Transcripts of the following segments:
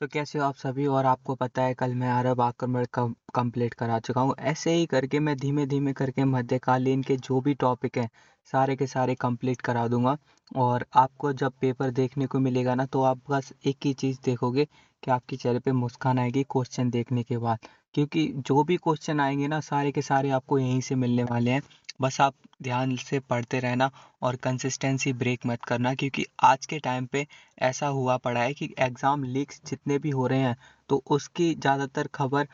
तो कैसे हो आप सभी। और आपको पता है कल मैं अरब आक्रमण कंप्लीट करा चुका हूँ। ऐसे ही करके मैं धीमे धीमे करके मध्यकालीन के जो भी टॉपिक हैं सारे के सारे कंप्लीट करा दूंगा। और आपको जब पेपर देखने को मिलेगा ना, तो आप बस एक ही चीज़ देखोगे कि आपके चेहरे पे मुस्कान आएगी क्वेश्चन देखने के बाद। क्योंकि जो भी क्वेश्चन आएंगे ना, सारे के सारे आपको यहीं से मिलने वाले हैं। बस आप ध्यान से पढ़ते रहना और कंसिस्टेंसी ब्रेक मत करना, क्योंकि आज के टाइम पे ऐसा हुआ पड़ा है कि एग्ज़ाम लीक्स जितने भी हो रहे हैं, तो उसकी ज़्यादातर खबर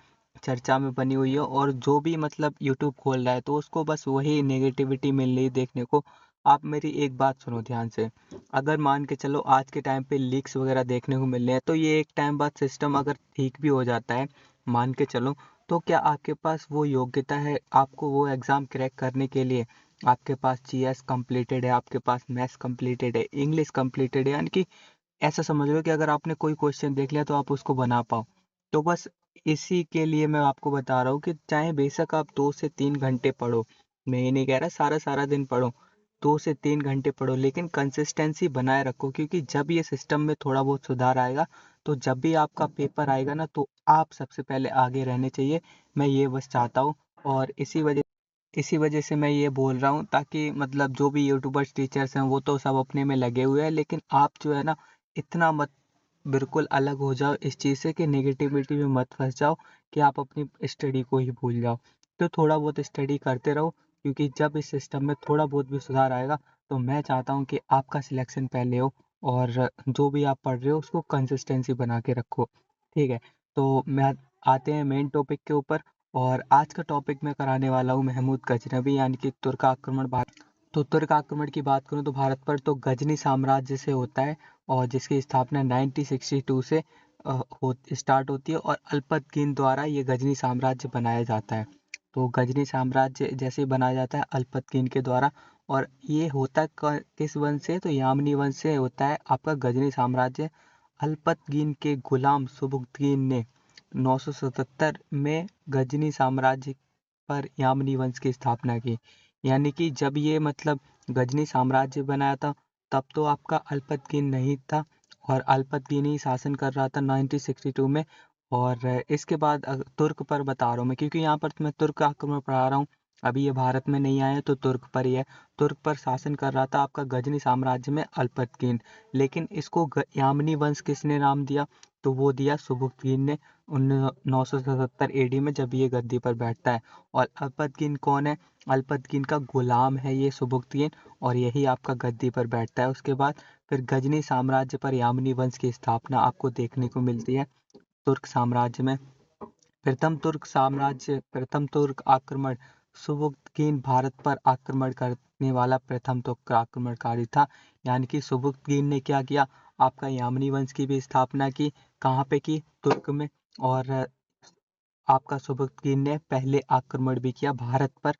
चर्चा में बनी हुई है। और जो भी मतलब यूट्यूब खोल रहा है, तो उसको बस वही नेगेटिविटी मिल रही है देखने को। आप मेरी एक बात सुनो ध्यान से। अगर मान के चलो आज के टाइम पे लीक्स वगैरह देखने को मिल रहे हैं, तो ये एक टाइम बाद सिस्टम अगर ठीक भी हो जाता है, मान के चलो, तो क्या आपके पास वो योग्यता है आपको वो एग्ज़ाम क्रैक करने के लिए? आपके पास जीएस कंप्लीटेड है, आपके पास मैथ्स कंप्लीटेड है, इंग्लिश कंप्लीटेड है, यानी कि ऐसा समझ लो कि अगर आपने कोई क्वेश्चन देख लिया तो आप उसको बना पाओ। तो बस इसी के लिए मैं आपको बता रहा हूँ कि चाहे बेशक आप 2 से 3 घंटे पढ़ो, मैं ये नहीं कह रहा सारा सारा दिन पढ़ो, 2 से 3 घंटे पढ़ो, लेकिन कंसिस्टेंसी बनाए रखो। क्योंकि जब ये सिस्टम में थोड़ा बहुत सुधार आएगा, तो जब भी आपका पेपर आएगा ना, तो आप सबसे पहले आगे रहने चाहिए। मैं ये बस चाहता हूँ। और इसी वजह से मैं ये बोल रहा हूँ, ताकि मतलब जो भी यूट्यूबर्स टीचर्स हैं वो तो सब अपने में लगे हुए हैं, लेकिन आप जो है ना, इतना मत बिल्कुल अलग हो जाओ इस चीज़ से कि नेगेटिविटी में मत फंस जाओ कि आप अपनी स्टडी को ही भूल जाओ। तो थोड़ा बहुत स्टडी करते रहो, क्योंकि जब इस सिस्टम में थोड़ा बहुत भी सुधार आएगा, तो मैं चाहता हूँ कि आपका सिलेक्शन पहले हो। और जो भी आप पढ़ रहे हो उसको कंसिस्टेंसी बना के रखो। ठीक है। तो मैं आते हैं मेन टॉपिक के ऊपर। और आज का टॉपिक मैं कराने वाला हूँ महमूद गजनवी, यानी कि तुर्क आक्रमण भारत। तो तुर्क आक्रमण की बात करूँ तो भारत पर तो गजनी साम्राज्य से होता है, और जिसकी स्थापना 1962 से स्टार्ट होती है, और अल्पतकीन द्वारा ये गजनी साम्राज्य बनाया जाता है। तो गजनी साम्राज्य जैसे बनाया जाता है अल्पतकीन के द्वारा। और ये होता किस वंश से? तो यामनी वंश से होता है आपका गजनी साम्राज्य। अल्पतकीन के गुलाम सुबुक्तकीन ने 977 में गजनी साम्राज्य पर यामनी वंश की स्थापना की। यानी कि जब ये मतलब गजनी साम्राज्य बनाया था, तब तो आपका अल्पतकीन नहीं था, और अल्पतकीन ही शासन कर रहा था 1962 में। और इसके बाद तुर्क पर बता रहा हूँ मैं, क्योंकि यहाँ पर मैं तुर्क आक्रमण पढ़ा रहा हूँ। अभी ये भारत में नहीं आया, तो तुर्क पर ही है। तुर्क पर शासन कर रहा था आपका गजनी साम्राज्य में अल्पतकीन। लेकिन इसको यामनी वंश किसने नाम दिया? तो वो दिया सुबुक्तकीन ने 977 एडी में, जब ये गद्दी पर बैठता है। और अल्पतकीन कौन है? अल्पतकीन का गुलाम है ये सुबुक्तकीन, और यही आपका गद्दी पर बैठता है। उसके बाद फिर गजनी साम्राज्य पर यामनी वंश की स्थापना आपको देखने को मिलती है तुर्क साम्राज्य में। प्रथम तुर्क आक्रमण सुबुक्तकीन भारत पर आक्रमण करने वाला प्रथम तुर्क आक्रमणकारी था। यानी कि सुबुक्तकीन ने क्या किया? आपका यामनी वंश की भी स्थापना की। कहाँ पे की? तुर्क में। और आपका सुबुक्तकीन ने पहले आक्रमण भी किया भारत पर,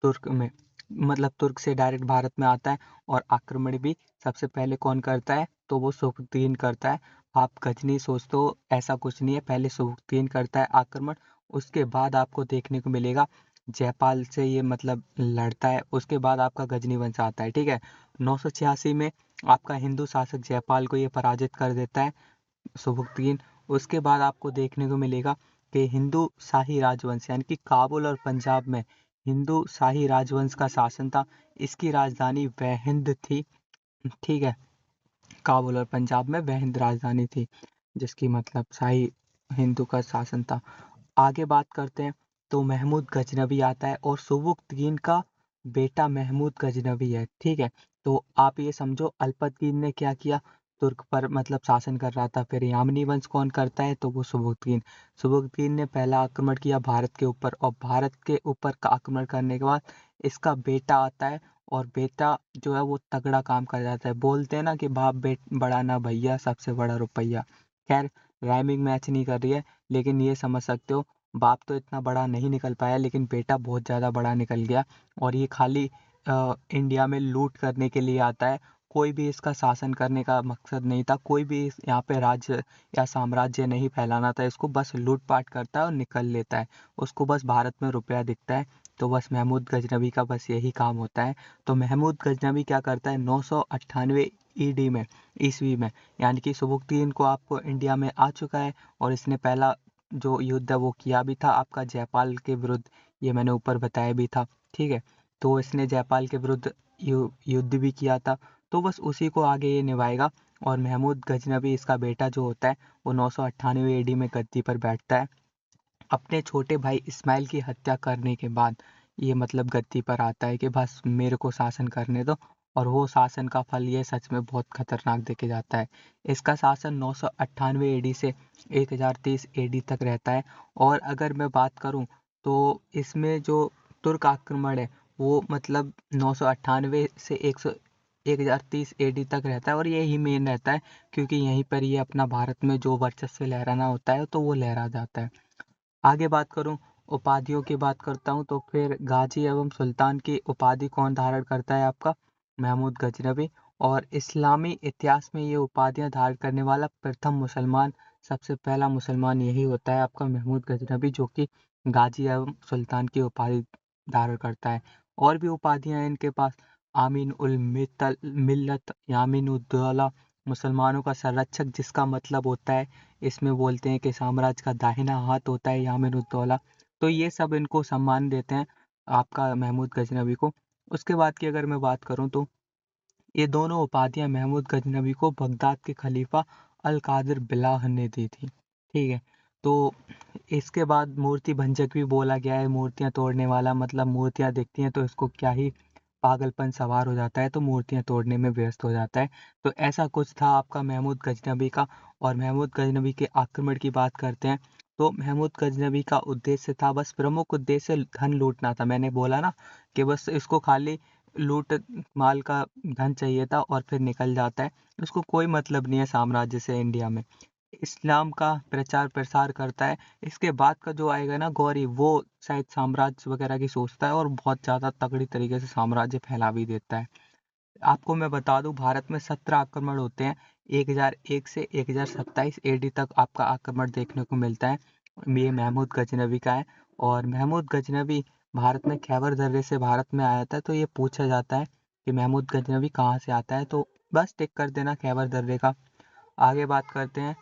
तुर्क में। मतलब तुर्क से डायरेक्ट भारत में आता है, और आक्रमण भी सबसे पहले कौन करता है? तो वो सुबुक्तकीन करता है। आप गजनी सोचते हो, ऐसा कुछ नहीं है, पहले सुबुक्तकीन करता है आक्रमण। उसके बाद आपको देखने को मिलेगा जयपाल से ये मतलब लड़ता है, उसके बाद आपका गजनी वंश आता है। ठीक है। 986 में आपका हिंदू शासक जयपाल को ये पराजित कर देता है सुबुक्तकीन। उसके बाद आपको देखने को मिलेगा कि हिंदू शाही राजवंश, यानी कि काबुल और पंजाब में हिंदू शाही राजवंश का शासन था। इसकी राजधानी वहंद थी। ठीक है। काबुल और पंजाब में वहंद राजधानी थी, जिसकी मतलब शाही हिंदू का शासन था। आगे बात करते हैं। तो महमूद गजनवी आता है, और सुबुक्तकीन का बेटा महमूद गजनवी है। ठीक है। तो आप ये समझो अल्पतकीन ने क्या किया? तुर्क पर मतलब शासन कर रहा था। फिर यामनी वंश कौन करता है? तो वो सुबुक्तकीन। सुबुक्तकीन ने पहला आक्रमण किया भारत के ऊपर, और भारत के ऊपर का आक्रमण करने के बाद इसका बेटा आता है। और बेटा जो है वो तगड़ा काम कर जाता है। बोलते हैं ना कि बाप बेट बड़ा ना भैया, सबसे बड़ा रुपया। खैर, राइमिंग मैच नहीं कर रही है, लेकिन ये समझ सकते हो, बाप तो इतना बड़ा नहीं निकल पाया, लेकिन बेटा बहुत ज़्यादा बड़ा निकल गया। और ये खाली इंडिया में लूट करने के लिए आता है। कोई भी इसका शासन करने का मकसद नहीं था, कोई भी यहाँ पे राज्य या साम्राज्य नहीं फैलाना था इसको, बस लूट पाट करता है और निकल लेता है। उसको बस भारत में रुपया दिखता है। तो बस महमूद गजनवी का बस यही काम होता है। तो महमूद गजनवी क्या करता है 998 ईडी में, ईस्वी में, यानी कि सुबुक्तगीन को आपको इंडिया में आ चुका है और इसने पहला जो युद्ध है वो किया भी था आपका जयपाल के विरुद्ध, ये मैंने ऊपर बताया भी था। ठीक है, तो इसने जयपाल के विरुद्ध युद्ध भी किया था, तो बस उसी को आगे ये निभाएगा। और महमूद गजनवी इसका बेटा जो होता है वो 998 ईडी में गद्दी पर बैठता है। अपने छोटे भाई इस्माइल की हत्या करने के बाद ये मतलब गद्दी पर आता है कि बस मेरे को शासन करने दो, और वो शासन का फल ये सच में बहुत खतरनाक देखे जाता है। इसका शासन 998 एडी से 1030 एडी तक रहता है। और अगर मैं बात करूं तो इसमें जो तुर्क आक्रमण है वो मतलब 998 से 1030 एडी तक रहता है, और यही मेन रहता है क्योंकि यहीं पर ये अपना भारत में जो वर्चस्व लहराना होता है तो वो लहरा जाता है। आगे बात करूं, उपाधियों की बात करता हूं तो फिर गाजी एवं सुल्तान की उपाधि कौन धारण करता है? आपका महमूद गजनवी। और इस्लामी इतिहास में ये उपाधियां धारण करने वाला प्रथम मुसलमान, सबसे पहला मुसलमान यही होता है आपका महमूद गजनवी, जो कि गाजी एवं सुल्तान की उपाधि धारण करता है। और भी उपाधियां हैं इनके पास, आमीन उल मिल्लत, यामीन उद्दौला, मुसलमानों का संरक्षक, जिसका मतलब होता है इसमें बोलते हैं कि साम्राज्य का दाहिना हाथ होता है यामिन उद्दौला। तो ये सब इनको सम्मान देते हैं आपका महमूद गजनवी को। उसके बाद की अगर मैं बात करूं तो ये दोनों उपाधियां महमूद गजनवी को बगदाद के खलीफा अल कादिर बिलाह ने दी थी। ठीक है, तो इसके बाद मूर्ति भंजक भी बोला गया है, मूर्तियां तोड़ने वाला, मतलब मूर्तियां दिखती हैं तो इसको क्या ही पागलपन सवार हो जाता है तो मूर्तियां तोड़ने में व्यस्त हो जाता है। तो ऐसा कुछ था आपका महमूद गजनवी का। और महमूद गजनवी के आक्रमण की बात करते हैं तो महमूद गजनवी का उद्देश्य था, बस प्रमुख उद्देश्य धन लूटना था। मैंने बोला ना कि बस इसको खाली लूट माल का धन चाहिए था और फिर निकल जाता है, उसको कोई मतलब नहीं है साम्राज्य से। इंडिया में इस्लाम का प्रचार प्रसार करता है। इसके बाद का जो आएगा ना गौरी, वो शायद साम्राज्य वगैरह की सोचता है और बहुत ज़्यादा तगड़ी तरीके से साम्राज्य फैला भी देता है। आपको मैं बता दूं भारत में 17 आक्रमण होते हैं, 1001 से 1027 एडी तक आपका आक्रमण देखने को मिलता है, ये महमूद गजनवी का है। और महमूद गजनवी भारत में खैबर दर्रे से भारत में आया था, तो ये पूछा जाता है कि महमूद गजनवी कहाँ से आता है, तो बस टिक कर देना खैबर दर्रे का। आगे बात करते हैं,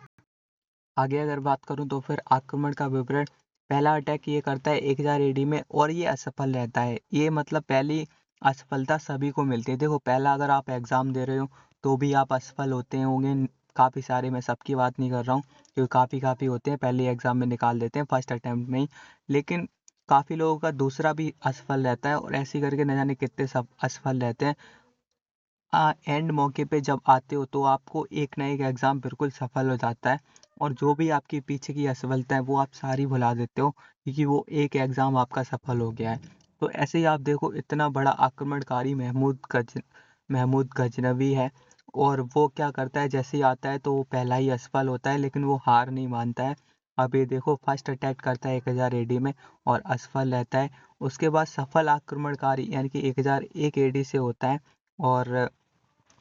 आगे अगर बात करूं तो फिर आक्रमण का विवरण, पहला अटैक ये करता है 1000 एडी में और ये असफल रहता है। ये मतलब पहली असफलता सभी को मिलती है। देखो पहला अगर आप एग्जाम दे रहे हो तो भी आप असफल होते होंगे काफ़ी सारे, मैं सबकी बात नहीं कर रहा हूँ क्योंकि काफ़ी होते हैं पहले एग्जाम में निकाल देते हैं फर्स्ट अटेम्प्ट में ही, लेकिन काफ़ी लोगों का दूसरा भी असफल रहता है और ऐसे करके न जाने कितने सब असफल रहते हैं। एंड मौके पे जब आते हो तो आपको एक ना एक एग्ज़ाम बिल्कुल सफल हो जाता है और जो भी आपकी पीछे की असफलता है वो आप सारी भुला देते हो क्योंकि वो एक एग्ज़ाम आपका सफल हो गया है। तो ऐसे ही आप देखो इतना बड़ा आक्रमणकारी महमूद गजनवी है और वो क्या करता है, जैसे ही आता है तो वो पहला ही असफल होता है लेकिन वो हार नहीं मानता है। अब ये देखो फर्स्ट अटैक करता है 1000 एडी में और असफल रहता है। उसके बाद सफल आक्रमणकारी यानी कि 1001 एडी से होता है और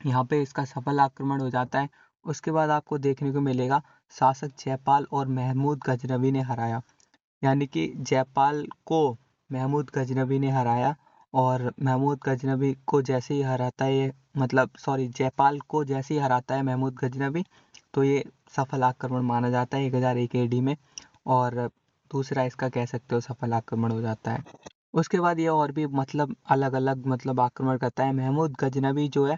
यहाँ पे इसका सफल आक्रमण हो जाता है। उसके बाद आपको देखने को मिलेगा शासक जयपाल और महमूद गजनवी ने हराया, यानी कि जयपाल को महमूद गजनवी ने हराया। और महमूद गजनवी को जैसे ही हराता है मतलब सॉरी जयपाल को जैसे ही हराता है महमूद गजनवी, तो ये सफल आक्रमण माना जाता है 1001 एडी में, और दूसरा इसका कह सकते हो सफल आक्रमण हो जाता है। उसके बाद ये और भी मतलब अलग अलग मतलब आक्रमण करता है। महमूद गजनवी जो है,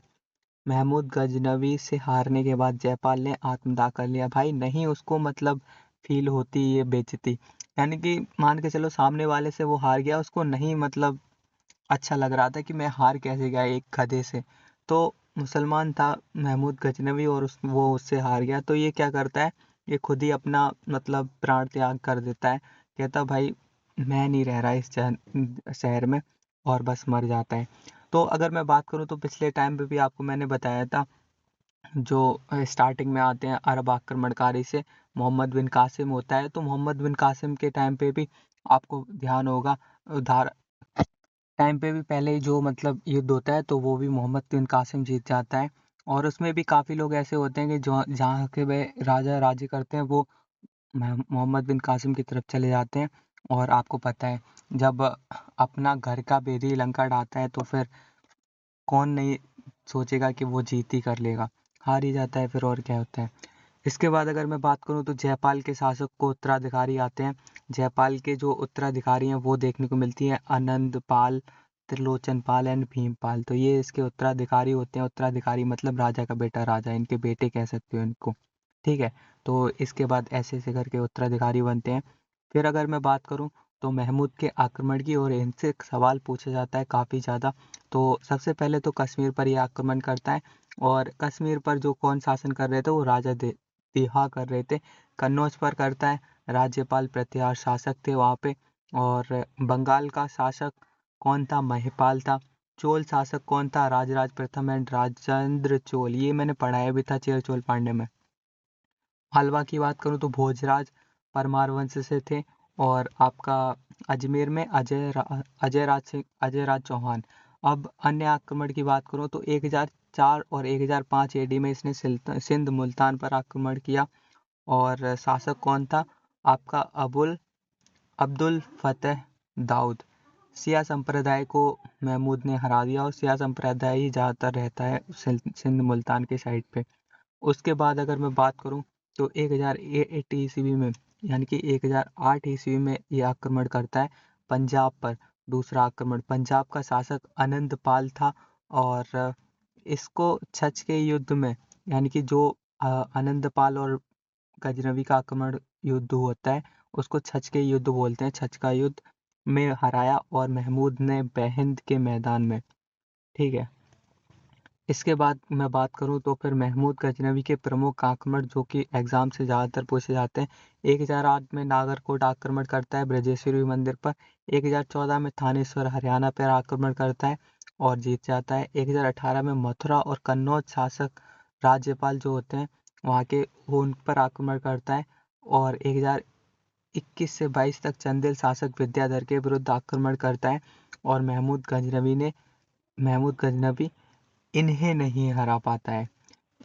महमूद गजनवी से हारने के बाद जयपाल ने आत्मदाह कर लिया। भाई नहीं उसको मतलब फील होती ये बेइज्जती, यानी कि मान के चलो सामने वाले से वो हार गया, उसको नहीं मतलब अच्छा लग रहा था कि मैं हार कैसे गया एक गधे से। तो मुसलमान था महमूद गजनवी और वो उससे हार गया, तो ये क्या करता है, ये खुद ही अपना मतलब प्राण त्याग कर देता है, कहता भाई मैं नहीं रह रहा इस शहर में, और बस मर जाता है। तो अगर मैं बात करूं तो पिछले टाइम पे भी आपको मैंने बताया था, जो स्टार्टिंग में आते हैं अरब आक्रमणकारी से मोहम्मद बिन कासिम होता है, तो मोहम्मद बिन कासिम के टाइम पे भी आपको ध्यान होगा उधार टाइम पे भी पहले जो मतलब युद्ध होता है तो वो भी मोहम्मद बिन कासिम जीत जाता है। और उसमें भी काफ़ी लोग ऐसे होते हैं कि जो जहाँ के वे राजा राज्य करते हैं वो मोहम्मद बिन कासिम की तरफ चले जाते हैं। और आपको पता है जब अपना घर का बेदी लंका डालता है तो फिर कौन नहीं सोचेगा कि वो जीत ही कर लेगा, हार ही जाता है फिर, और क्या होता है। इसके बाद अगर मैं बात करूं तो जयपाल के शासक को उत्तराधिकारी आते हैं। जयपाल के जो उत्तराधिकारी हैं वो देखने को मिलती है आनंदपाल, त्रिलोचनपाल एंड भीमपाल। तो ये इसके उत्तराधिकारी होते हैं। उत्तराधिकारी मतलब राजा का बेटा, राजा, इनके बेटे कह सकते हो इनको, ठीक है। तो इसके बाद ऐसे ऐसे करके उत्तराधिकारी बनते हैं। फिर अगर मैं बात करूं तो महमूद के आक्रमण की, और इनसे एक सवाल पूछा जाता है काफ़ी ज़्यादा। तो सबसे पहले तो कश्मीर पर ये आक्रमण करता है, और कश्मीर पर जो कौन शासन कर रहे थे वो राजा दिहा कर रहे थे। कन्नौज पर करता है, राज्यपाल प्रतिहार शासक थे वहाँ पे। और बंगाल का शासक कौन था? महिपाल था। चोल शासक कौन था? राजराज प्रथम एंड राजेंद्र चोल, ये मैंने पढ़ाया भी था चेर चोल पांडे में। हलवा की बात करूँ तो भोजराज परमार वंश से थे। और आपका अजमेर में अजय राज चौहान। अब अन्य आक्रमण की बात करूँ तो 1004 और 1005 एडी में इसने सिंध मुल्तान पर आक्रमण किया। और शासक कौन था? आपका अब्दुल फतेह दाऊद। सिया संप्रदाय को महमूद ने हरा दिया, और सिया संप्रदाय ही ज़्यादातर रहता है सिंध मुल्तान के साइड पे। उसके बाद अगर मैं बात करूं तो 1008 ईस्वी में, यानी कि 1008 ईस्वी में ये आक्रमण करता है पंजाब पर। दूसरा आक्रमण, पंजाब का शासक आनंदपाल था। और इसको छछ के युद्ध में, यानी कि जो आनंदपाल और गजनवी का आक्रमण युद्ध होता है उसको छछ के युद्ध बोलते हैं, छछ का युद्ध में हराया, और महमूद ने बेहिंद के मैदान में, ठीक है। इसके बाद मैं बात करूं तो फिर महमूद गजनवी के प्रमुख आक्रमण जो कि एग्जाम से ज़्यादातर पूछे जाते हैं। 1008 में नागरकोट आक्रमण करता है ब्रजेश्वरी मंदिर पर। 1014 में थानेश्वर हरियाणा पर आक्रमण करता है और जीत जाता है। 1018 में मथुरा और कन्नौज शासक राज्यपाल जो होते हैं वहाँ के, वो उन पर आक्रमण करता है। और 1021 से 22 तक चंदेल शासक विद्याधर के विरुद्ध आक्रमण करता है। और महमूद गजनवी इन्हें नहीं हरा पाता है।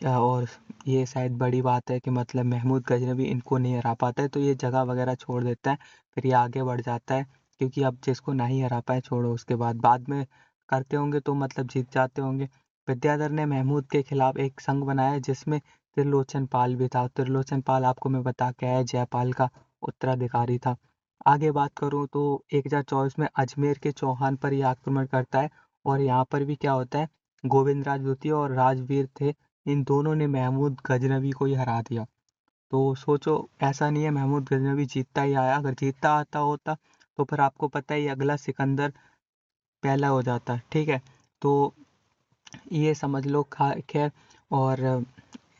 और ये शायद बड़ी बात है कि मतलब महमूद गजनवी इनको नहीं हरा पाता है, तो ये जगह वगैरह छोड़ देता है, फिर ये आगे बढ़ जाता है। क्योंकि अब जिसको नहीं हरा पाए छोड़ो, उसके बाद में करते होंगे तो मतलब जीत जाते होंगे। विद्याधर ने महमूद के खिलाफ एक संघ बनाया जिसमें त्रिलोचन पाल भी था। त्रिलोचन पाल आपको मैं बता के आया, जयपाल का उत्तराधिकारी था। आगे बात करूँ तो 1024 में अजमेर के चौहान पर यह आक्रमण करता है। और यहाँ पर भी क्या होता है, गोविंद राज द्वितीय और राजवीर थे, इन दोनों ने महमूद गजनवी को ही हरा दिया। तो सोचो, ऐसा नहीं है महमूद गजनवी जीतता ही आया, अगर जीतता आता होता तो फिर आपको पता है अगला सिकंदर पहला हो जाता, ठीक है। तो ये समझ लो खैर। और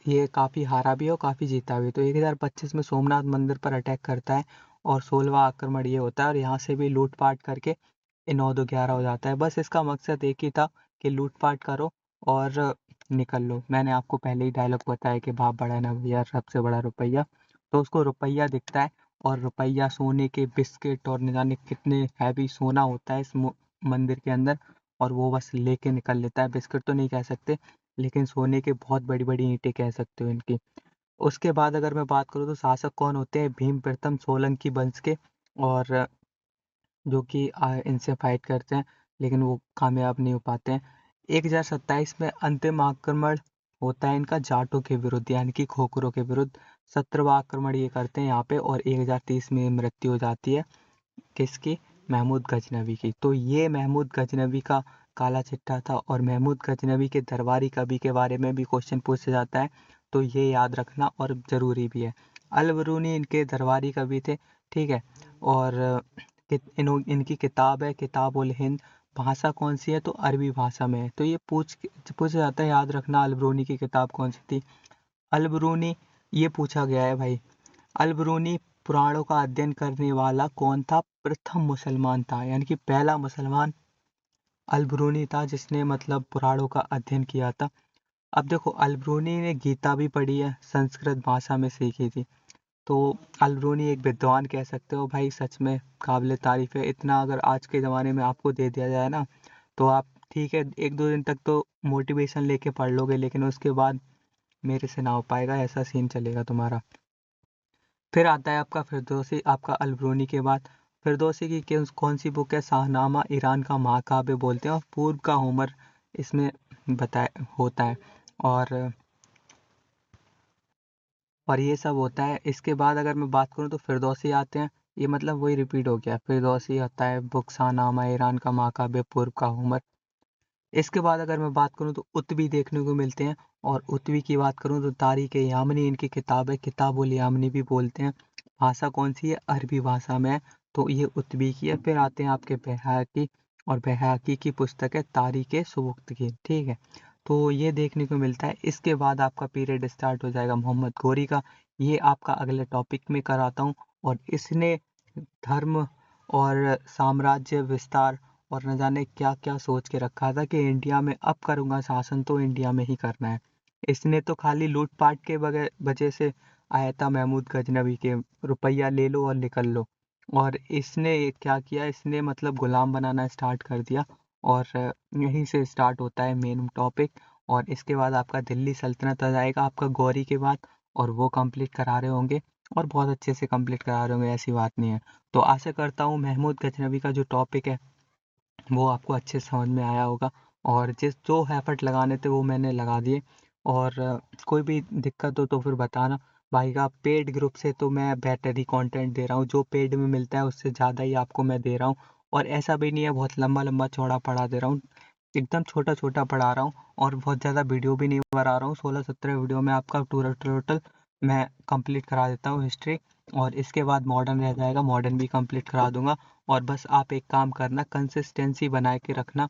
ये काफ़ी हारा भी है और काफ़ी जीता भी। तो 1025 में सोमनाथ मंदिर पर अटैक करता है, और 16वां आक्रमण ये होता है, और यहाँ से भी लूटपाट करके ये 9-2-11 हो जाता है। बस इसका मकसद एक ही था कि लूटपाट करो और निकल लो। मैंने आपको पहले ही डायलॉग बताया कि बाप बड़ा ना भैया, सबसे बड़ा रुपया। तो उसको रुपया दिखता है, और रुपया, सोने के बिस्किट और न जाने कितने हैवी सोना होता है इस मंदिर के अंदर, और वो बस लेके निकल लेता है। बिस्किट तो नहीं कह सकते, लेकिन सोने के बहुत बड़ी बड़ी ईंटें कह सकते हो इनकी। उसके बाद अगर मैं बात करूँ तो शासक कौन होते हैं? भीम प्रथम सोलंकी वंश के, और जो कि इनसे फाइट करते हैं, लेकिन वो कामयाब नहीं हो पाते हैं। 1027 में अंतिम आक्रमण होता है इनका जाटों के विरुद्ध, यानी कि खोखरों के विरुद्ध। 17वां आक्रमण ये करते हैं यहाँ पे, और 1030 में मृत्यु हो जाती है किसकी? महमूद गजनवी की। तो ये महमूद गजनवी का काला चिट्ठा था। और महमूद गजनवी के दरबारी कवि के बारे में भी क्वेश्चन पूछा जाता है, तो ये याद रखना और ज़रूरी भी है। अल बरूनी इनके दरबारी कवि थे, ठीक है। और इनकी किताब है किताब उल हिंद। भाषा कौन सी है? तो अरबी भाषा में है। तो ये पूछा जाता है, याद रखना अल बरूनी की किताब कौन सी थी। अल बरूनी, ये पूछा गया है भाई, अल बरूनी पुराणों का अध्ययन करने वाला कौन था? प्रथम मुसलमान था, यानी कि पहला मुसलमान अल बरूनी था जिसने मतलब पुराणों का अध्ययन किया था। अब देखो, अल बरूनी ने गीता भी पढ़ी है, संस्कृत भाषा में सीखी थी। तो अल बरूनी एक विद्वान कह सकते हो भाई, सच में काबिल तारीफ है। इतना अगर आज के ज़माने में आपको दे दिया जाए ना, तो आप ठीक है 1-2 दिन तक तो मोटिवेशन लेके पढ़ लोगे, लेकिन उसके बाद मेरे से ना हो पाएगा, ऐसा सीन चलेगा तुम्हारा। फिर आता है आपका फिरदौसी, आपका अल बरूनी के बाद। फिरदौसी की कौन सी बुक है? शाहनामा, ईरान का महाकाव्य बोलते हैं, और पूर्व का होमर इसमें बताया होता है। और ये सब होता है। इसके बाद अगर मैं बात करूँ तो फिरदौसी आते हैं, ये मतलब वही रिपीट हो गया। फिरदौसी आता है, बुक शाहनामा, ईरान का महाकाव्य, पूर्व का होमर। इसके बाद अगर मैं बात करूँ तो उत्वी देखने को मिलते हैं। और उत्वी की बात करूँ तो तारीख यामनी इनकी किताब है, किताबुल यामनी भी बोलते हैं। भाषा कौन सी है? अरबी भाषा में है, तो ये उत्वी की है। फिर आते हैं आपके बैहाकी, और बैहाकी की पुस्तक है तारीख सुबुक्त की, ठीक है। तो ये देखने को मिलता है। इसके बाद आपका पीरियड स्टार्ट हो जाएगा मोहम्मद घोरी का। ये आपका अगले टॉपिक में कराता हूँ। और इसने धर्म और साम्राज्य विस्तार और न जाने क्या क्या सोच के रखा था कि इंडिया में अब करूँगा शासन तो इंडिया में ही करना है। इसने तो खाली लूटपाट के वजह से आया था महमूद गजनवी के, रुपया ले लो और निकल लो। और इसने क्या किया, इसने मतलब गुलाम बनाना स्टार्ट कर दिया। और यहीं से स्टार्ट होता है मेन टॉपिक। और इसके बाद आपका दिल्ली सल्तनत आ जाएगा आपका गौरी के बाद, और वो कंप्लीट करा रहे होंगे, और बहुत अच्छे से कंप्लीट करा रहे होंगे, ऐसी बात नहीं है। तो आशा करता हूँ महमूद गजनवी का जो टॉपिक है वो आपको अच्छे से समझ में आया होगा। और जिस जो एफर्ट लगाने थे वो मैंने लगा दिए। और कोई भी दिक्कत हो तो फिर बताना। भाई का पेड ग्रुप से तो मैं बेटर ही कंटेंट दे रहा हूँ, जो पेड में मिलता है उससे ज़्यादा ही आपको मैं दे रहा हूँ। और ऐसा भी नहीं है बहुत लंबा लंबा चौड़ा पढ़ा दे रहा हूँ, एकदम छोटा छोटा पढ़ा रहा हूँ। और बहुत ज़्यादा वीडियो भी नहीं बना रहा हूँ, 16-17 वीडियो में आपका टोटल मैं कंप्लीट करा देता हूँ हिस्ट्री। और इसके बाद मॉडर्न रह जाएगा, मॉडर्न भी कंप्लीट करा दूंगा। और बस आप एक काम करना, कंसिस्टेंसी बना के रखना।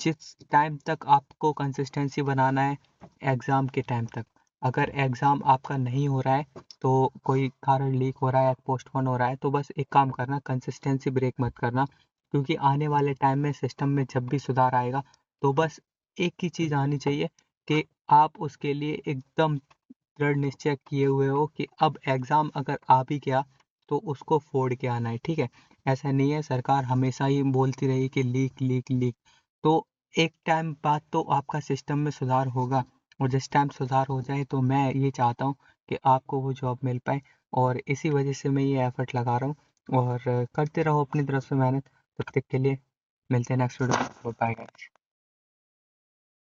जिस टाइम तक आपको कंसिस्टेंसी बनाना है एग्ज़ाम के टाइम तक। अगर एग्ज़ाम आपका नहीं हो रहा है, तो कोई कारण लीक हो रहा है, पोस्टपोन हो रहा है, तो बस एक काम करना, कंसिस्टेंसी ब्रेक मत करना। क्योंकि आने वाले टाइम में सिस्टम में जब भी सुधार आएगा, तो बस एक ही चीज़ आनी चाहिए कि आप उसके लिए एकदम दृढ़ निश्चय किए हुए हो कि अब एग्ज़ाम अगर आ भी गया तो उसको फोड़ के आना है, ठीक है। ऐसा नहीं है, सरकार हमेशा ही बोलती रही कि लीक लीक लीक। तो एक टाइम बाद तो आपका सिस्टम में सुधार होगा। और जिस टाइम सुधार हो जाए तो मैं ये चाहता हूँ कि आपको वो जॉब मिल पाए। और इसी वजह से मैं ये एफर्ट लगा रहा हूँ। और करते रहो अपनी तरफ से मेहनत। तब तक के लिए मिलते हैं नेक्स्ट वीडियो में। Bye guys.